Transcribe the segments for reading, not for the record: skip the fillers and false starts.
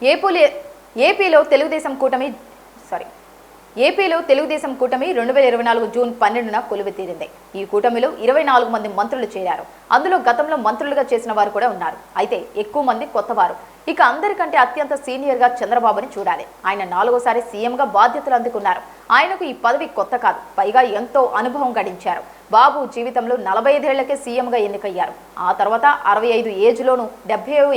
ఏపీలో ఏపీలో తెలుగుదేశం కూటమి ఏపీలో తెలుగుదేశం కూటమి 2024 జూన్ 12న కొలువు తీరింది. ఈ కూటమిలో 24 మంది మంత్రులు చేరారు. అందులో గతంలో మంత్రులుగా చేసిన వారు కూడా ఉన్నారు. అయితే ఎక్కువ మంది కొత్తవారు. ఇక అందరికంటే అత్యంత సీనియర్గా చంద్రబాబుని చూడాలి. ఆయన 4వసారి సీఎంగా బాధ్యతలు అందుకున్నారు. ఆయనకు ఈ పదవి కొత్త కాదు, పైగా ఎంతో అనుభవం గడించారు. బాబు జీవితంలో 45 ఏళ్లకే సీఎంగా ఎన్నికయ్యారు. ఆ తర్వాత 65 ఏజ్లోనూ 75వ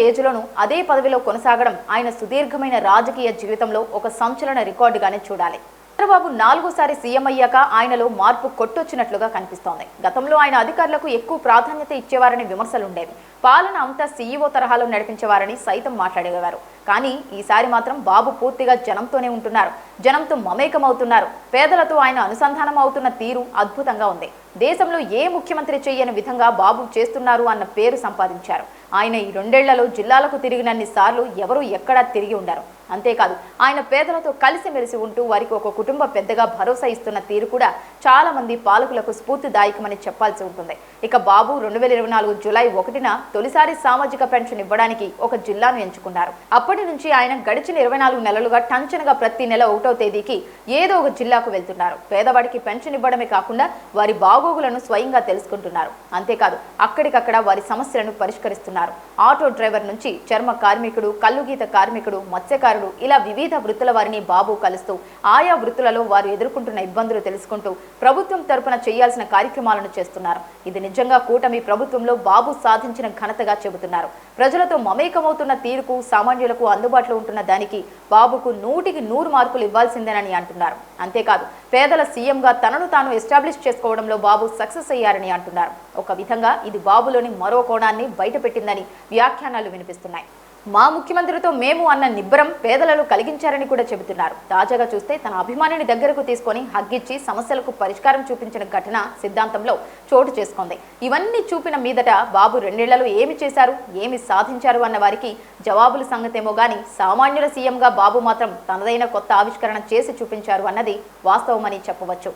ఏజ్లోనూ అదే పదవిలో కొనసాగడం ఆయన సుదీర్ఘమైన రాజకీయ జీవితంలో ఒక సంచలన రికార్డుగానే చూడాలి. చంద్రబాబు 4వసారి సీఎం అయ్యాక ఆయనలో మార్పు కొట్టొచ్చినట్లుగా కనిపిస్తోంది. గతంలో ఆయన అధికారులకు ఎక్కువ ప్రాధాన్యత ఇచ్చేవారని విమర్శలుండేవి. పాలన అంతా సీఈఓ తరహాలో నడిపించేవారని సైతం మాట్లాడేవారు. కానీ ఈసారి మాత్రం బాబు పూర్తిగా జనంతోనే ఉంటున్నారు. జనంతో మమేకమవుతున్నారు. పేదలతో ఆయన అనుసంధానం అవుతున్న తీరు అద్భుతంగా ఉంది. దేశంలో ఏ ముఖ్యమంత్రి చేయని విధంగా బాబు చేస్తున్నారు అన్న పేరు సంపాదించారు. ఆయన ఈ 2 ఏళ్లలో జిల్లాలకు తిరిగినన్ని సార్లు ఎవరూ ఎక్కడా తిరిగి ఉండరు. అంతేకాదు, ఆయన పేదలతో కలిసిమెలిసి ఉంటూ వారికి ఒక కుటుంబ పెద్దగా భరోసా ఇస్తున్న తీరు కూడా చాలా మంది పాలకులకు స్ఫూర్తిదాయకమని చెప్పాల్సి ఉంటుంది. ఇక బాబు 2024 జూలై 1న తొలిసారి సామాజిక పెన్షన్ ఇవ్వడానికి ఒక జిల్లాను ఎంచుకున్నారు. అప్పటి నుంచి ఆయన గడిచిన 24 నెలలుగా టంచనగా ప్రతి నెల 1వ తేదీకి ఏదో ఒక జిల్లాకు వెళ్తున్నారు. పేదవాడికి పెన్షన్ ఇవ్వడమే కాకుండా వారి బాగోగులను స్వయంగా తెలుసుకుంటున్నారు. అంతేకాదు, అక్కడికక్కడ వారి సమస్యలను పరిష్కరిస్తున్నారు. ఆటో డ్రైవర్ నుంచి చర్మ కార్మికుడు, కల్లుగీత కార్మికుడు, మత్స్యకారుడు, ఇలా వివిధ వృత్తుల వారిని బాబు కలుస్తూ ఆయా వృత్తులలో వారు ఎదుర్కొంటున్న ఇబ్బందులు తెలుసుకుంటూ ప్రభుత్వం తరపున చేయాల్సిన కార్యక్రమాలను చేస్తున్నారు. ఇది నిజంగా కూటమి ప్రభుత్వంలో బాబు సాధించిన ఘనతగా చెబుతున్నారు. ప్రజలతో మమేకమవుతున్న తీరుకు, సామాన్యులకు అందుబాటులో ఉంటున్న దానికి బాబుకు 100కి 100 మార్కులు ఇవ్వాల్సిందేనని అంటున్నారు. అంతేకాదు, పేదల సీఎంగా తనను తాను ఎస్టాబ్లిష్ చేసుకోవడంలో బాబు సక్సెస్ అయ్యారని అంటున్నారు. ఒక విధంగా ఇది బాబులోని మరో కోణాన్ని బయటపెట్టిందని వ్యాఖ్యానాలు వినిపిస్తున్నాయి. మా ముఖ్యమంత్రితో మేము అన్న నిబ్బరం పేదలలో కలిగించారని కూడా చెబుతున్నారు. తాజాగా చూస్తే తన అభిమానిని దగ్గరకు తీసుకొని హగ్గిచ్చి సమస్యలకు పరిష్కారం చూపించిన ఘటన సిద్ధాంతంలో చోటు చేసుకుంది. ఇవన్నీ చూపిన మీదట బాబు 2 ఏళ్లలో ఏమి చేశారు, ఏమి సాధించారు అన్న వారికి జవాబుల సంగతేమో గాని సామాన్యుల సీఎంగా బాబు మాత్రం తనదైన కొత్త ఆవిష్కరణ చేసి చూపించారు అన్నది వాస్తవమని చెప్పవచ్చు.